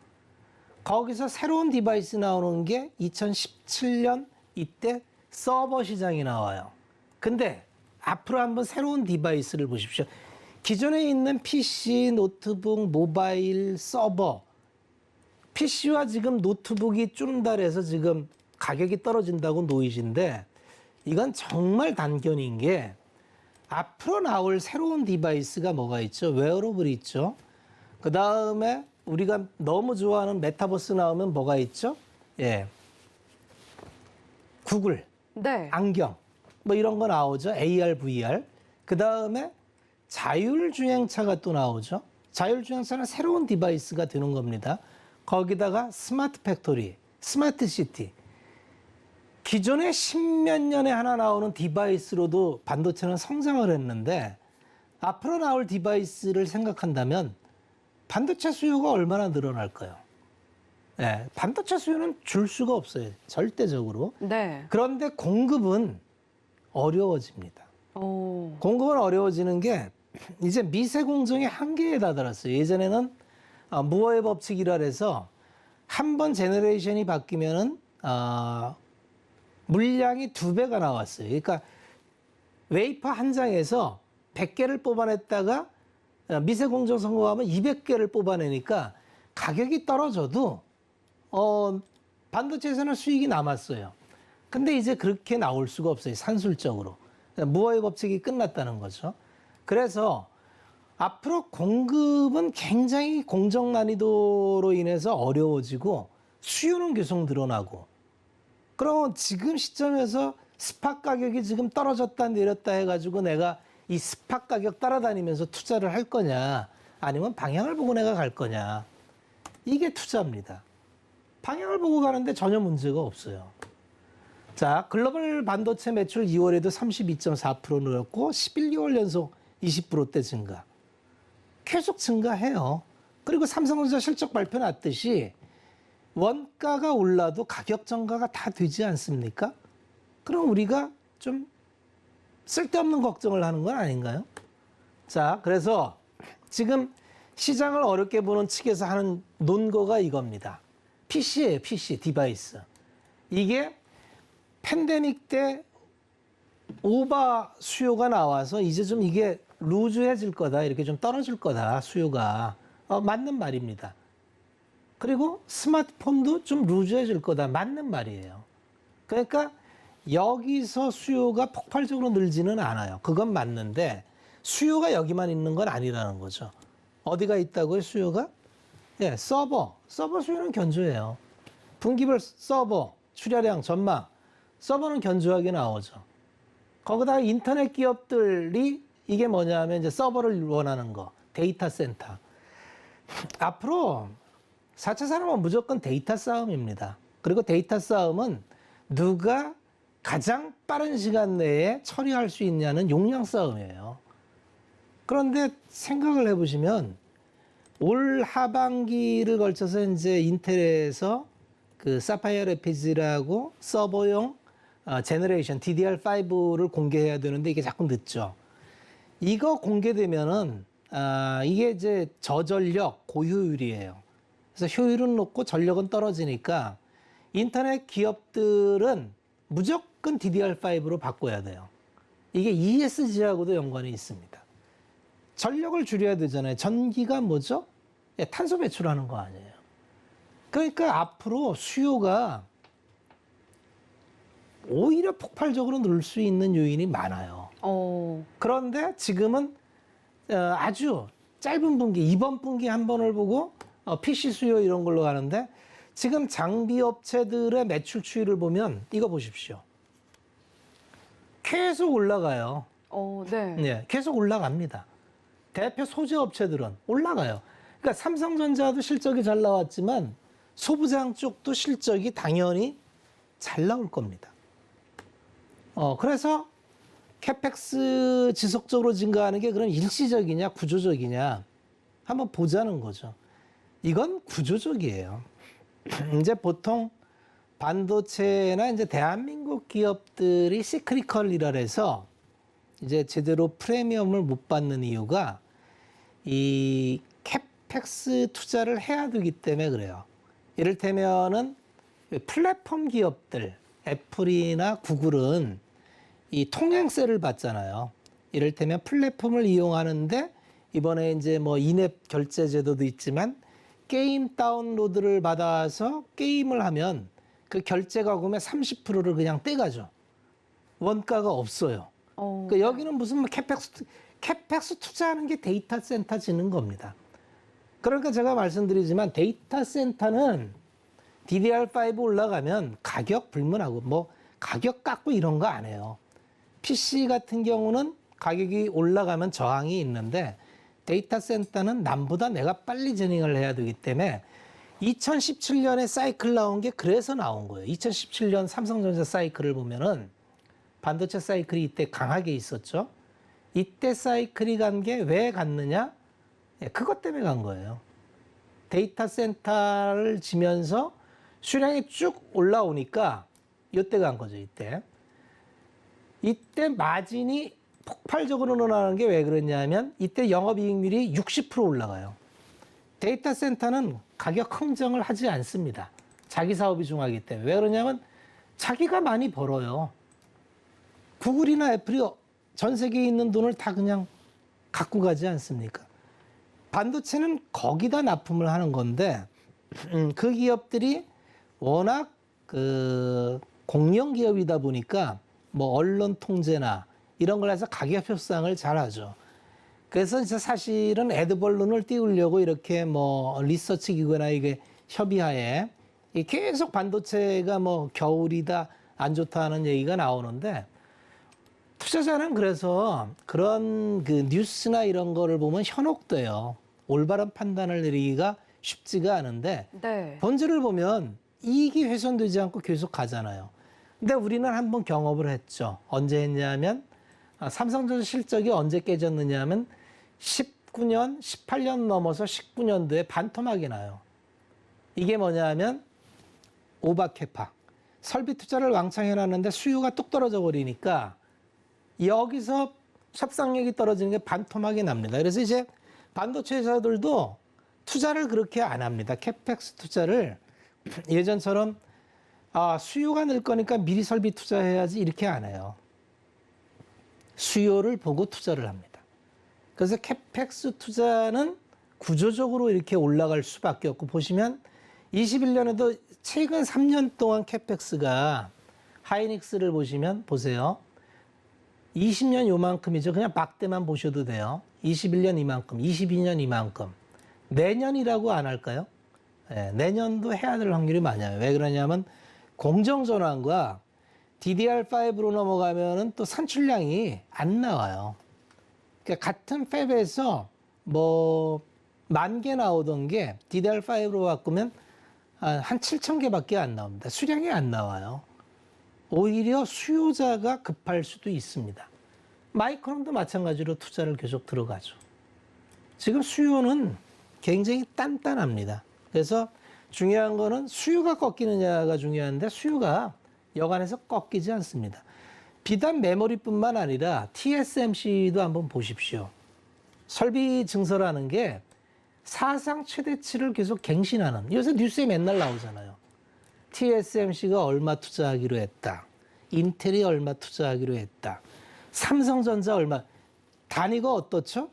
거기서 새로운 디바이스 나오는 게 2017년 이때 서버 시장이 나와요. 근데 앞으로 한번 새로운 디바이스를 보십시오. 기존에 있는 PC, 노트북, 모바일, 서버, PC와 지금 노트북이 쭌달해서 지금 가격이 떨어진다고 노이즈인데 이건 정말 단견인 게 앞으로 나올 새로운 디바이스가 뭐가 있죠? 웨어러블이 있죠. 그 다음에 우리가 너무 좋아하는 메타버스 나오면 뭐가 있죠? 예, 구글, 네. 안경, 뭐 이런 거 나오죠. AR, VR. 그 다음에 자율주행차가 또 나오죠. 자율주행차는 새로운 디바이스가 되는 겁니다. 거기다가 스마트 팩토리, 스마트 시티. 기존에 10몇 년에 하나 나오는 디바이스로도 반도체는 성장을 했는데 앞으로 나올 디바이스를 생각한다면 반도체 수요가 얼마나 늘어날까요? 네, 반도체 수요는 줄 수가 없어요. 절대적으로. 네. 그런데 공급은 어려워집니다. 오. 공급은 어려워지는 게 이제 미세 공정의 한계에 다다랐어요. 예전에는 무어의 법칙이라 해서 한 번 제너레이션이 바뀌면은 물량이 2배가 나왔어요. 그러니까 웨이퍼 한 장에서 100개를 뽑아냈다가 미세 공정 성공하면 200개를 뽑아내니까 가격이 떨어져도 반도체에서는 수익이 남았어요. 근데 이제 그렇게 나올 수가 없어요. 산술적으로. 무어의 법칙이 끝났다는 거죠. 그래서 앞으로 공급은 굉장히 공정 난이도로 인해서 어려워지고 수요는 계속 늘어나고 그러면 지금 시점에서 스팟 가격이 지금 떨어졌다 내렸다 해가지고 내가 이 스팟 가격 따라다니면서 투자를 할 거냐 아니면 방향을 보고 내가 갈 거냐 이게 투자입니다. 방향을 보고 가는데 전혀 문제가 없어요. 자, 글로벌 반도체 매출 2월에도 32.4% 늘었고 11개월 연속 20%대 증가. 계속 증가해요. 그리고 삼성전자 실적 발표 났듯이 원가가 올라도 가격 전가가 다 되지 않습니까? 그럼 우리가 좀 쓸데없는 걱정을 하는 건 아닌가요? 자, 그래서 지금 시장을 어렵게 보는 측에서 하는 논거가 이겁니다. PC예요, PC, 디바이스. 이게 팬데믹 때 오버 수요가 나와서 이제 좀 이게 루즈해질 거다, 이렇게 좀 떨어질 거다, 수요가. 맞는 말입니다. 그리고 스마트폰도 좀 루즈해질 거다, 맞는 말이에요. 그러니까 여기서 수요가 폭발적으로 늘지는 않아요. 그건 맞는데 수요가 여기만 있는 건 아니라는 거죠. 어디가 있다고요, 수요가? 예, 서버 수요는 견조해요. 분기별 서버, 출하량, 전망, 서버는 견조하게 나오죠. 거기다가 인터넷 기업들이 이게 뭐냐 하면 이제 서버를 원하는 거, 데이터 센터. 앞으로 4차 산업은 무조건 데이터 싸움입니다. 그리고 데이터 싸움은 누가 가장 빠른 시간 내에 처리할 수 있냐는 용량 싸움이에요. 그런데 생각을 해보시면 올 하반기를 걸쳐서 이제 인텔에서 그 사파이어 래피즈라고 서버용 제너레이션 DDR5를 공개해야 되는데 이게 자꾸 늦죠. 이거 공개되면은 이게 이제 저전력 고효율이에요. 그래서 효율은 높고 전력은 떨어지니까 인터넷 기업들은 무조건 DDR5로 바꿔야 돼요. 이게 ESG하고도 연관이 있습니다. 전력을 줄여야 되잖아요. 전기가 뭐죠? 탄소 배출하는 거 아니에요. 그러니까 앞으로 수요가 오히려 폭발적으로 늘 수 있는 요인이 많아요. 그런데 지금은 아주 짧은 분기, 이번 분기 한 번을 보고 PC 수요 이런 걸로 가는데 지금 장비 업체들의 매출 추이를 보면 이거 보십시오. 계속 올라가요. 네. 네, 계속 올라갑니다. 대표 소재 업체들은 올라가요. 그러니까 삼성전자도 실적이 잘 나왔지만 소부장 쪽도 실적이 당연히 잘 나올 겁니다. 그래서 캐펙스 지속적으로 증가하는 게 그럼 일시적이냐 구조적이냐 한번 보자는 거죠. 이건 구조적이에요. 이제 보통 반도체나 이제 대한민국 기업들이 시크리컬이라 해서 이제 제대로 프리미엄을 못 받는 이유가 이 캐펙스 투자를 해야 되기 때문에 그래요. 이를테면은 플랫폼 기업들, 애플이나 구글은 이 통행세를 받잖아요. 이를테면 플랫폼을 이용하는데 이번에 이제 뭐 인앱 결제 제도도 있지만 게임 다운로드를 받아서 게임을 하면 그 결제 가금의 30%를 그냥 떼가죠. 원가가 없어요. 그러니까 여기는 무슨 뭐 캐펙스 투자하는 게 데이터 센터 짓는 겁니다. 그러니까 제가 말씀드리지만 데이터 센터는 DDR5 올라가면 가격 불문하고 뭐 가격 깎고 이런 거 안 해요. PC 같은 경우는 가격이 올라가면 저항이 있는데 데이터 센터는 남보다 내가 빨리 진행을 해야 되기 때문에 2017년에 사이클 나온 게 그래서 나온 거예요. 2017년 삼성전자 사이클을 보면은 반도체 사이클이 이때 강하게 있었죠. 이때 사이클이 간 게 왜 갔느냐? 그것 때문에 간 거예요. 데이터 센터를 지면서 수량이 쭉 올라오니까 이때 간 거죠, 이때. 이때 마진이 폭발적으로 늘어나는 게 왜 그러냐면 이때 영업이익률이 60% 올라가요. 데이터 센터는 가격 흥정을 하지 않습니다. 자기 사업이 중요하기 때문에. 왜 그러냐면 자기가 많이 벌어요. 구글이나 애플이 전 세계에 있는 돈을 다 그냥 갖고 가지 않습니까? 반도체는 거기다 납품을 하는 건데 그 기업들이 워낙 그 공영 기업이다 보니까 뭐 언론 통제나 이런 걸 해서 가격 협상을 잘하죠. 그래서 이제 사실은 애드벌룬을 띄우려고 이렇게 뭐 리서치 기구나 이게 협의하에 계속 반도체가 뭐 겨울이다 안 좋다는 얘기가 나오는데 투자자는 그래서 그런 그 뉴스나 이런 거를 보면 현혹돼요. 올바른 판단을 내리기가 쉽지가 않은데 네. 본질을 보면 이익이 훼손되지 않고 계속 가잖아요. 근데 우리는 한번 경험을 했죠. 언제 했냐면 삼성전자 실적이 언제 깨졌느냐 하면 19년, 18년 넘어서 19년도에 반토막이 나요. 이게 뭐냐 하면 오바케파. 설비 투자를 왕창 해놨는데 수요가 뚝 떨어져 버리니까 여기서 협상력이 떨어지는 게 반토막이 납니다. 그래서 이제 반도체 회사들도 투자를 그렇게 안 합니다. 캐펙스 투자를 예전처럼 수요가 늘 거니까 미리 설비 투자해야지 이렇게 안 해요. 수요를 보고 투자를 합니다. 그래서 캐펙스 투자는 구조적으로 이렇게 올라갈 수밖에 없고 보시면 21년에도 최근 3년 동안 캐펙스가 하이닉스를 보시면 보세요. 20년 요만큼이죠. 그냥 막대만 보셔도 돼요. 21년 이만큼, 22년 이만큼. 내년이라고 안 할까요? 네, 내년도 해야 될 확률이 많아요. 왜 그러냐면 공정전환과 DDR5로 넘어가면은 또 산출량이 안 나와요. 그러니까 같은 팹에서 뭐 10,000개 나오던 게 DDR5로 바꾸면 한 7,000개밖에 안 나옵니다. 수량이 안 나와요. 오히려 수요자가 급할 수도 있습니다. 마이크론도 마찬가지로 투자를 계속 들어가죠. 지금 수요는 굉장히 단단합니다. 그래서 중요한 거는 수요가 꺾이느냐가 중요한데 수요가 여간에서 꺾이지 않습니다. 비단 메모리뿐만 아니라 TSMC도 한번 보십시오. 설비 증설하는 게 사상 최대치를 계속 갱신하는, 요새 뉴스에 맨날 나오잖아요. TSMC가 얼마 투자하기로 했다. 인텔이 얼마 투자하기로 했다. 삼성전자 얼마. 단위가 어떻죠?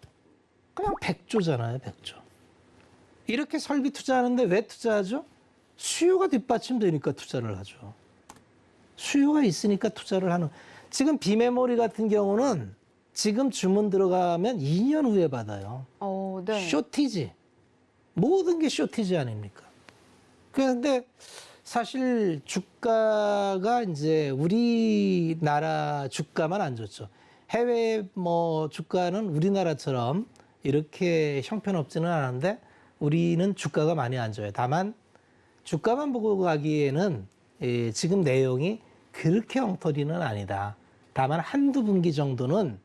그냥 100조잖아요, 100조. 이렇게 설비 투자하는데 왜 투자하죠? 수요가 뒷받침되니까 투자를 하죠. 수요가 있으니까 투자를 하는. 지금 비메모리 같은 경우는 지금 주문 들어가면 2년 후에 받아요. 네. 쇼티지. 모든 게 쇼티지 아닙니까? 그런데 사실 주가가 이제 우리나라 주가만 안 좋죠. 해외 뭐 주가는 우리나라처럼 이렇게 형편없지는 않은데 우리는 주가가 많이 안 좋아요. 다만 주가만 보고 가기에는 지금 내용이 그렇게 엉터리는 아니다. 다만 한두 분기 정도는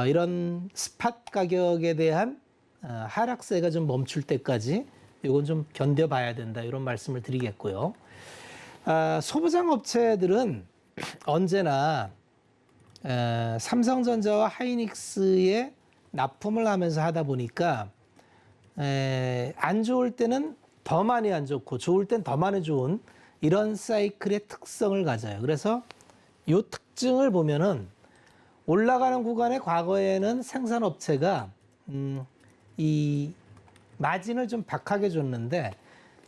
이런 스팟 가격에 대한 하락세가 좀 멈출 때까지 이건 좀 견뎌봐야 된다. 이런 말씀을 드리겠고요. 소부장 업체들은 언제나 삼성전자와 하이닉스에 납품을 하면서 하다 보니까 안 좋을 때는 더 많이 안 좋고 좋을 땐 더 많이 좋은 이런 사이클의 특성을 가져요. 그래서 이 특징을 보면은 올라가는 구간에 과거에는 생산업체가 이 마진을 좀 박하게 줬는데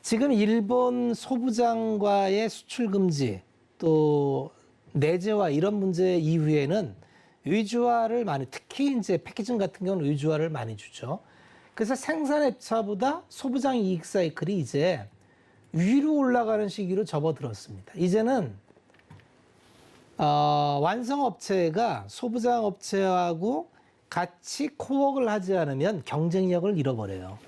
지금 일본 소부장과의 수출 금지 또 내재화 이런 문제 이후에는 의주화를 많이, 특히 이제 패키징 같은 경우는 의주화를 많이 주죠. 그래서 생산업체보다 소부장 이익 사이클이 이제 위로 올라가는 시기로 접어들었습니다. 이제는 완성업체가 소부장업체하고 같이 코웍을 하지 않으면 경쟁력을 잃어버려요.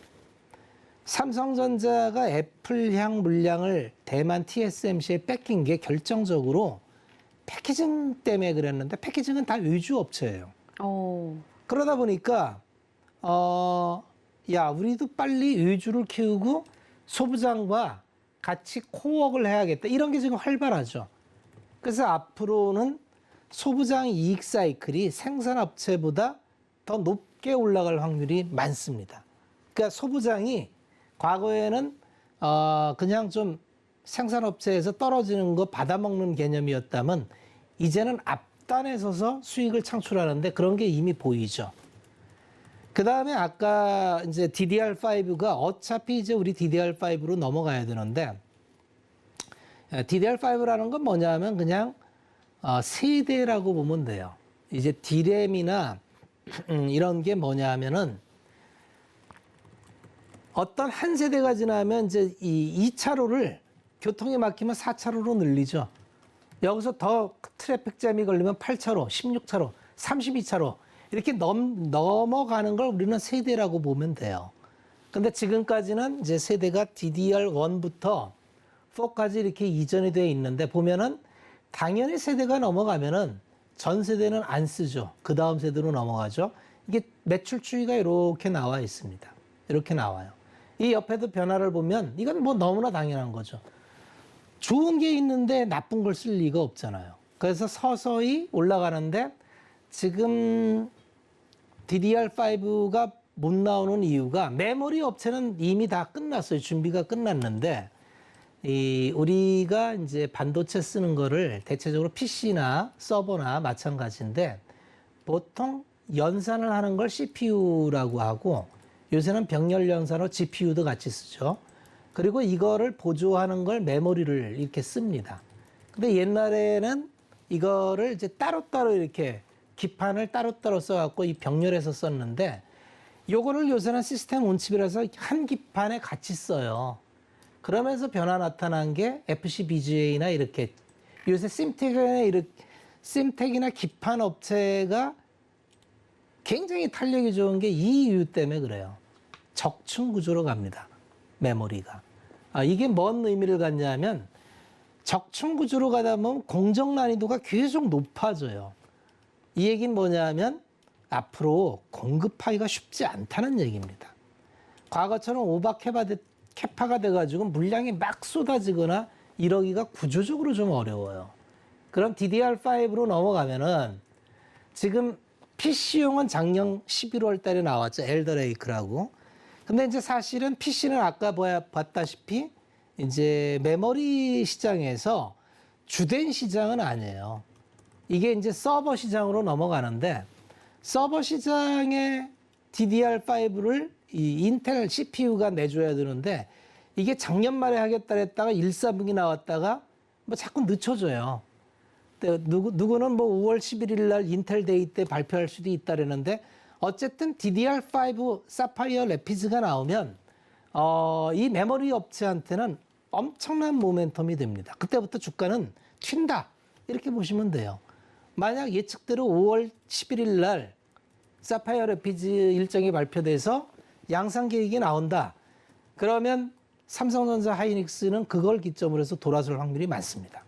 삼성전자가 애플향 물량을 대만 TSMC에 뺏긴 게 결정적으로 패키징 때문에 그랬는데 패키징은 다 외주 업체예요. 그러다 보니까 우리도 빨리 외주를 키우고 소부장과 같이 코웍을 해야겠다. 이런 게 지금 활발하죠. 그래서 앞으로는 소부장 이익 사이클이 생산업체보다 더 높게 올라갈 확률이 많습니다. 그러니까 소부장이 과거에는 그냥 좀 생산업체에서 떨어지는 거 받아먹는 개념이었다면 이제는 앞단에 서서 수익을 창출하는데 그런 게 이미 보이죠. 그 다음에 아까 이제 DDR5가 어차피 이제 우리 DDR5로 넘어가야 되는데 DDR5라는 건 뭐냐 하면 그냥 세대라고 보면 돼요. 이제 D램이나 이런 게 뭐냐 하면은 어떤 한 세대가 지나면 이제 이 2차로를 교통이 막히면 4차로로 늘리죠. 여기서 더 트래픽 잼이 걸리면 8차로, 16차로, 32차로 이렇게 넘어가는 걸 우리는 세대라고 보면 돼요. 근데 지금까지는 이제 세대가 DDR1부터 4까지 이렇게 이전이 되어 있는데 보면은 당연히 세대가 넘어가면은 전 세대는 안 쓰죠. 그 다음 세대로 넘어가죠. 이게 매출 추이가 이렇게 나와 있습니다. 이렇게 나와요. 이 옆에도 변화를 보면 이건 뭐 너무나 당연한 거죠. 좋은 게 있는데 나쁜 걸 쓸 리가 없잖아요. 그래서 서서히 올라가는데 지금 DDR5가 못 나오는 이유가 메모리 업체는 이미 다 끝났어요. 준비가 끝났는데 우리가 이제 반도체 쓰는 거를 대체적으로 PC나 서버나 마찬가지인데 보통 연산을 하는 걸 CPU라고 하고 요새는 병렬 연산으로 GPU도 같이 쓰죠. 그리고 이거를 보조하는 걸 메모리를 이렇게 씁니다. 근데 옛날에는 이거를 이제 따로따로 이렇게 기판을 따로따로 써갖고 이 병렬해서 썼는데 요거를 요새는 시스템 온칩이라서 한 기판에 같이 써요. 그러면서 변화 나타난 게 FCBGA나 이렇게 요새 심텍이나 기판 업체가 굉장히 탄력이 좋은 게 이 이유 때문에 그래요. 적층 구조로 갑니다. 메모리가. 이게 뭔 의미를 갖냐면 적층 구조로 가다 보면 공정 난이도가 계속 높아져요. 이 얘기는 뭐냐면 앞으로 공급하기가 쉽지 않다는 얘기입니다. 과거처럼 오버 캐파가 돼가지고 물량이 막 쏟아지거나 이러기가 구조적으로 좀 어려워요. 그럼 DDR5로 넘어가면은 지금 PC용은 작년 11월 달에 나왔죠. 엘더레이크라고. 근데 이제 사실은 PC는 아까 봤다시피 이제 메모리 시장에서 주된 시장은 아니에요. 이게 이제 서버 시장으로 넘어가는데 서버 시장에 DDR5를 이 인텔 CPU가 내줘야 되는데 이게 작년 말에 하겠다 했다가 1, 4분기 나왔다가 뭐 자꾸 늦춰져요. 누구는 뭐 5월 11일 날 인텔 데이 때 발표할 수도 있다라는데 어쨌든 DDR5 사파이어 레피즈가 나오면 이 메모리 업체한테는 엄청난 모멘텀이 됩니다. 그때부터 주가는 튄다 이렇게 보시면 돼요. 만약 예측대로 5월 11일 날 사파이어 레피즈 일정이 발표돼서 양산 계획이 나온다. 그러면 삼성전자 하이닉스는 그걸 기점으로 해서 돌아설 확률이 많습니다.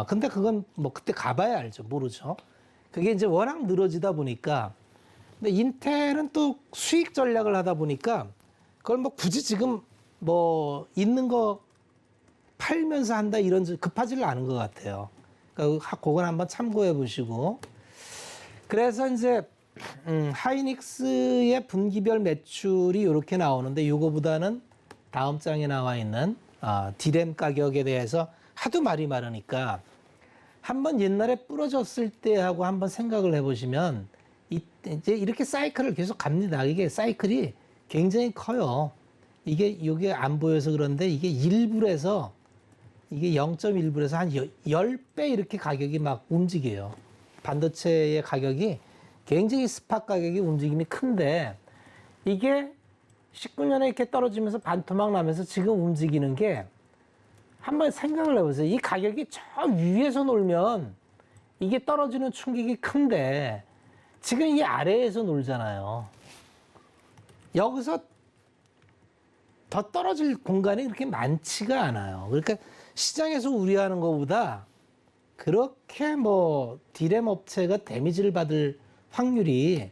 근데 그건 뭐 그때 가봐야 알죠. 모르죠. 그게 이제 워낙 늘어지다 보니까. 근데 인텔은 또 수익 전략을 하다 보니까 그걸 뭐 굳이 지금 뭐 있는 거 팔면서 한다 이런 급하지를 않은 것 같아요. 그러니까 그건 한번 참고해 보시고. 그래서 이제 하이닉스의 분기별 매출이 이렇게 나오는데 이거보다는 다음 장에 나와 있는 디램 가격에 대해서 하도 말이 많으니까 한번 옛날에 부러졌을 때하고 한번 생각을 해보시면 이제 이렇게 사이클을 계속 갑니다. 이게 사이클이 굉장히 커요. 이게 안 보여서 그런데 이게 1불에서 이게 0.1불에서 한 10배 이렇게 가격이 막 움직여요. 반도체의 가격이 굉장히 스팟 가격이 움직임이 큰데 이게 19년에 이렇게 떨어지면서 반토막 나면서 지금 움직이는 게 한번 생각을 해보세요. 이 가격이 저 위에서 놀면 이게 떨어지는 충격이 큰데 지금 이 아래에서 놀잖아요. 여기서 더 떨어질 공간이 그렇게 많지가 않아요. 그러니까 시장에서 우려하는 것보다 그렇게 뭐 디램 업체가 데미지를 받을 확률이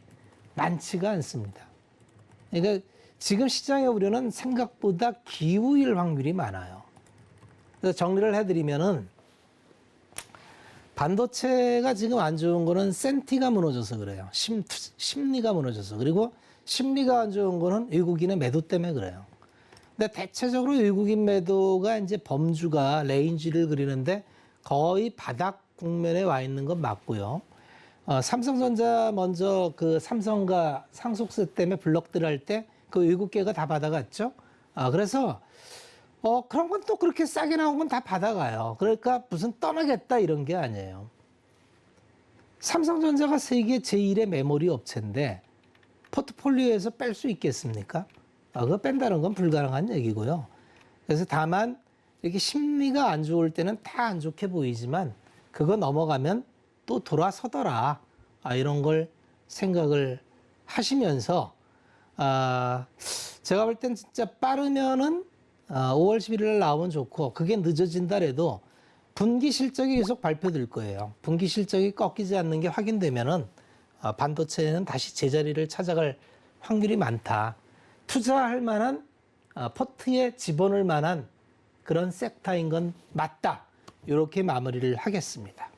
많지가 않습니다. 그러니까 지금 시장의 우려는 생각보다 기우일 확률이 많아요. 그래서 정리를 해드리면은 반도체가 지금 안 좋은 거는 센티가 무너져서 그래요. 심리가 무너져서. 그리고 심리가 안 좋은 거는 외국인의 매도 때문에 그래요. 근데 대체적으로 외국인 매도가 이제 범주가 레인지를 그리는데 거의 바닥 국면에 와 있는 건 맞고요. 삼성전자 먼저 그 삼성과 상속세 때문에 블록들 할 때 그 외국계가 다 받아갔죠. 그래서 그런 건 또 그렇게 싸게 나온 건 다 받아가요. 그러니까 무슨 떠나겠다 이런 게 아니에요. 삼성전자가 세계 제1의 메모리 업체인데 포트폴리오에서 뺄 수 있겠습니까? 그거 뺀다는 건 불가능한 얘기고요. 그래서 다만 이렇게 심리가 안 좋을 때는 다 안 좋게 보이지만 그거 넘어가면 또 돌아서더라. 이런 걸 생각을 하시면서 제가 볼 땐 진짜 빠르면은 5월 11일 날 나오면 좋고 그게 늦어진다래도 분기 실적이 계속 발표될 거예요. 분기 실적이 꺾이지 않는 게 확인되면은 반도체는 다시 제자리를 찾아갈 확률이 많다. 투자할 만한 포트에 집어넣을 만한 그런 섹터인 건 맞다. 이렇게 마무리를 하겠습니다.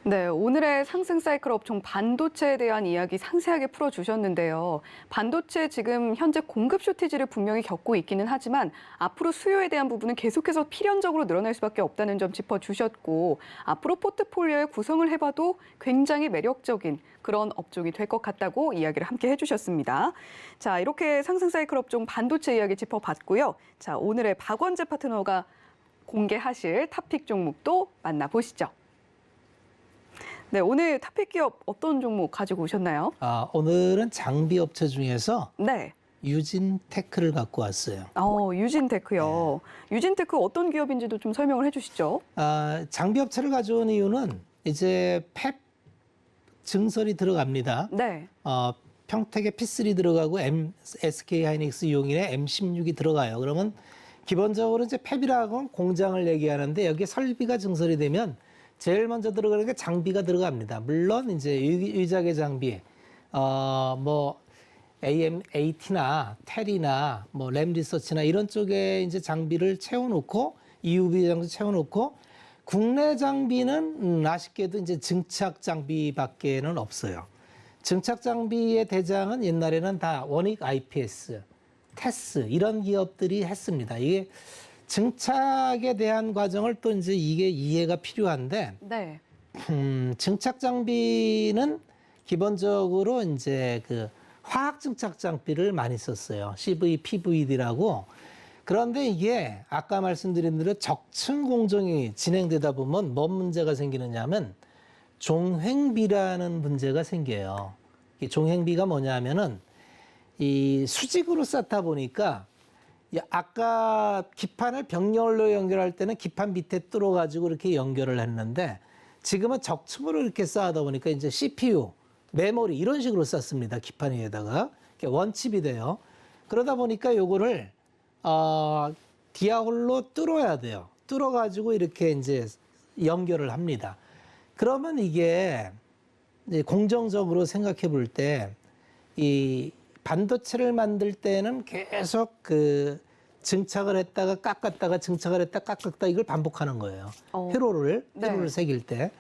네, 오늘의 상승 사이클 업종 반도체에 대한 이야기 상세하게 풀어주셨는데요. 반도체 지금 현재 공급 쇼티지를 분명히 겪고 있기는 하지만 앞으로 수요에 대한 부분은 계속해서 필연적으로 늘어날 수밖에 없다는 점 짚어주셨고 앞으로 포트폴리오에 구성을 해봐도 굉장히 매력적인 그런 업종이 될 것 같다고 이야기를 함께 해주셨습니다. 자, 이렇게 상승 사이클 업종 반도체 이야기 짚어봤고요. 자, 오늘의 박원재 파트너가 공개하실 탑픽 종목도 만나보시죠. 네, 오늘 탑픽 기업 어떤 종목 가지고 오셨나요? 오늘은 장비 업체 중에서 네. 유진테크를 갖고 왔어요. 유진테크요. 네. 유진테크 어떤 기업인지도 좀 설명을 해주시죠. 장비 업체를 가져온 이유는 이제 팹 증설이 들어갑니다. 네. 평택에 P3 들어가고 SK 하이닉스 용인에 M16이 들어가요. 그러면 기본적으로 이제 팹이라고는 공장을 얘기하는데 여기에 설비가 증설이 되면 제일 먼저 들어가는 게 장비가 들어갑니다. 물론 이제 의자계 장비, 뭐 AMAT나 텔이나 뭐 램리서치나 이런 쪽에 이제 장비를 채워놓고 EUV 장비 채워놓고 국내 장비는 아쉽게도 이제 증착 장비밖에는 없어요. 증착 장비의 대장은 옛날에는 다 원익 IPS, 테스 이런 기업들이 했습니다. 이게 증착에 대한 과정을 또 이제 이게 이해가 필요한데, 네. 증착 장비는 기본적으로 이제 그 화학 증착 장비를 많이 썼어요. CV, PVD라고. 그런데 이게 아까 말씀드린 대로 적층 공정이 진행되다 보면 뭔 문제가 생기느냐면 종횡비라는 문제가 생겨요. 이 종횡비가 뭐냐면은 이 수직으로 쌓다 보니까 아까 기판을 병렬로 연결할 때는 기판 밑에 뚫어가지고 이렇게 연결을 했는데 지금은 적층으로 이렇게 쌓다 보니까 이제 CPU, 메모리 이런 식으로 쌓습니다. 기판 위에다가 원칩이 돼요. 그러다 보니까 요거를 디아홀로 뚫어야 돼요. 뚫어가지고 이렇게 이제 연결을 합니다. 그러면 이게 이제 공정적으로 생각해 볼 때 이 반도체를 만들 때는 계속 그 증착을 했다가 깎았다가 증착을 했다가 깎았다 이걸 반복하는 거예요. 회로를 새길 때.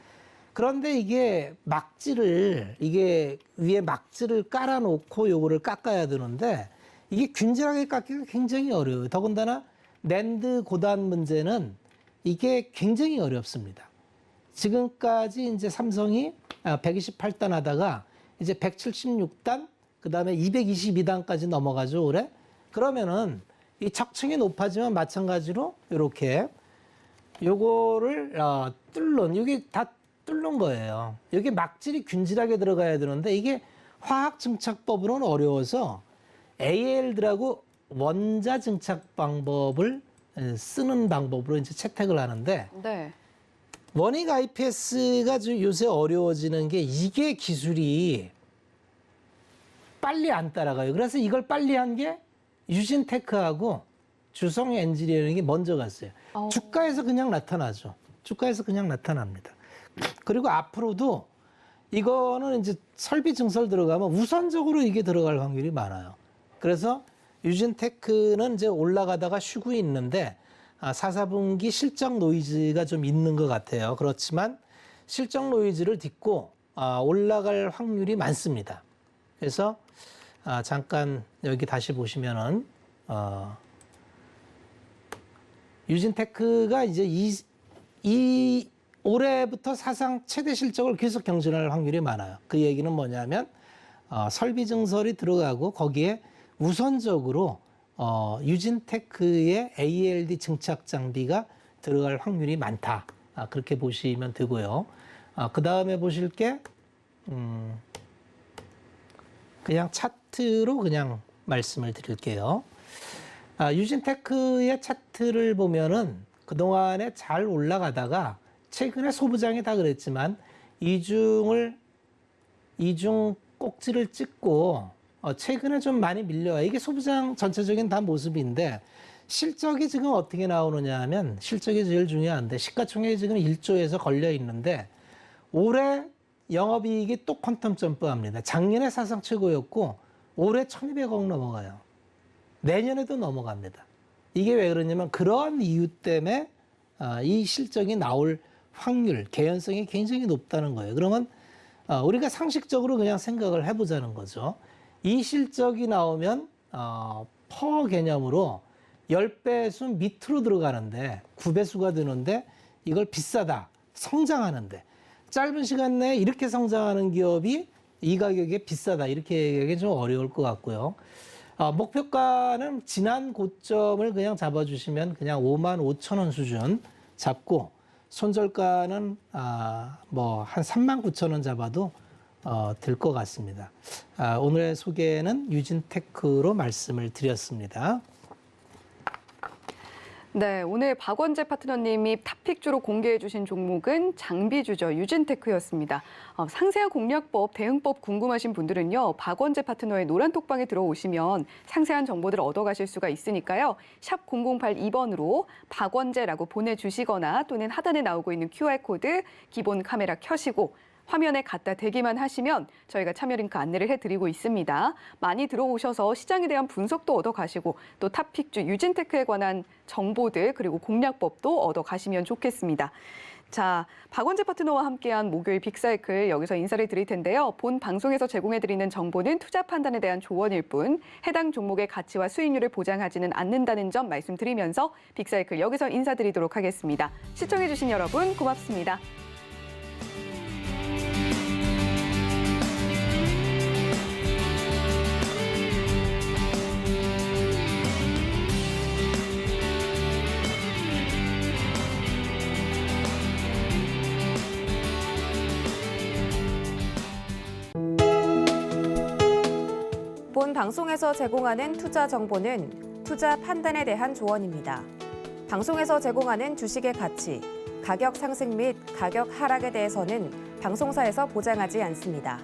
그런데 이게 이게 위에 막지를 깔아놓고 요거를 깎아야 되는데 이게 균질하게 깎기가 굉장히 어려워요. 더군다나 낸드 고단 문제는 이게 굉장히 어렵습니다. 지금까지 이제 삼성이 128단 하다가 이제 176단, 그 다음에 222단까지 넘어가죠, 올해. 그러면은 이 적층이 높아지면 마찬가지로 이렇게 요거를 이게 다 뚫는 거예요. 여기 막질이 균질하게 들어가야 되는데 이게 화학 증착법으로는 어려워서 ALD라고 원자 증착 방법을 쓰는 방법으로 이제 채택을 하는데 네. 원익 IPS가 요새 어려워지는 게 이게 기술이 빨리 안 따라가요. 그래서 이걸 빨리 한 게 유진테크하고 주성 엔지니어링이 먼저 갔어요. 주가에서 그냥 나타나죠. 주가에서 그냥 나타납니다. 그리고 앞으로도 이거는 이제 설비 증설 들어가면 우선적으로 이게 들어갈 확률이 많아요. 그래서 유진테크는 이제 올라가다가 쉬고 있는데 4분기 실적 노이즈가 좀 있는 것 같아요. 그렇지만 실적 노이즈를 딛고 올라갈 확률이 많습니다. 그래서 잠깐 여기 다시 보시면은 유진테크가 이제 이 올해부터 사상 최대 실적을 계속 경신할 확률이 많아요. 그 얘기는 뭐냐면 설비 증설이 들어가고 거기에 우선적으로 유진테크의 ALD 증착 장비가 들어갈 확률이 많다. 그렇게 보시면 되고요. 그 다음에 보실 게 그냥 차트로 그냥 말씀을 드릴게요. 유진테크의 차트를 보면은 그동안에 잘 올라가다가 최근에 소부장이 다 그랬지만 이중 꼭지를 찍고 최근에 좀 많이 밀려와요. 이게 소부장 전체적인 다 모습인데 실적이 지금 어떻게 나오느냐 하면 실적이 제일 중요한데 시가총액이 지금 1조에서 걸려 있는데 올해 영업이익이 또 퀀텀 점프합니다. 작년에 사상 최고였고 올해 1,200억 넘어가요. 내년에도 넘어갑니다. 이게 왜 그러냐면 그런 이유 때문에 이 실적이 나올 확률, 개연성이 굉장히 높다는 거예요. 그러면 우리가 상식적으로 그냥 생각을 해보자는 거죠. 이 실적이 나오면 퍼 개념으로 10배수 밑으로 들어가는데 9배수가 되는데 이걸 비싸다, 성장하는데 짧은 시간 내에 이렇게 성장하는 기업이 이 가격에 비싸다 이렇게 얘기하기 좀 어려울 것 같고요. 목표가는 지난 고점을 그냥 잡아주시면 그냥 55,000원 수준 잡고 손절가는 뭐 한 39,000원 잡아도 될 것 같습니다. 오늘의 소개는 유진테크로 말씀을 드렸습니다. 네, 오늘 박원재 파트너님이 탑픽주로 공개해 주신 종목은 장비주죠. 유진테크였습니다. 상세한 공략법, 대응법 궁금하신 분들은요. 박원재 파트너의 노란톡방에 들어오시면 상세한 정보들을 얻어가실 수가 있으니까요. 샵 0082번으로 박원재라고 보내주시거나 또는 하단에 나오고 있는 QR코드 기본 카메라 켜시고 화면에 갖다 대기만 하시면 저희가 참여 링크 안내를 해드리고 있습니다. 많이 들어오셔서 시장에 대한 분석도 얻어가시고 또 탑픽주 유진테크에 관한 정보들 그리고 공략법도 얻어가시면 좋겠습니다. 자, 박원재 파트너와 함께한 목요일 빅사이클 여기서 인사를 드릴 텐데요. 본 방송에서 제공해드리는 정보는 투자 판단에 대한 조언일 뿐 해당 종목의 가치와 수익률을 보장하지는 않는다는 점 말씀드리면서 빅사이클 여기서 인사드리도록 하겠습니다. 시청해주신 여러분 고맙습니다. 본 방송에서 제공하는 투자 정보는 투자 판단에 대한 조언입니다. 방송에서 제공하는 주식의 가치, 가격 상승 및 가격 하락에 대해서는 방송사에서 보장하지 않습니다.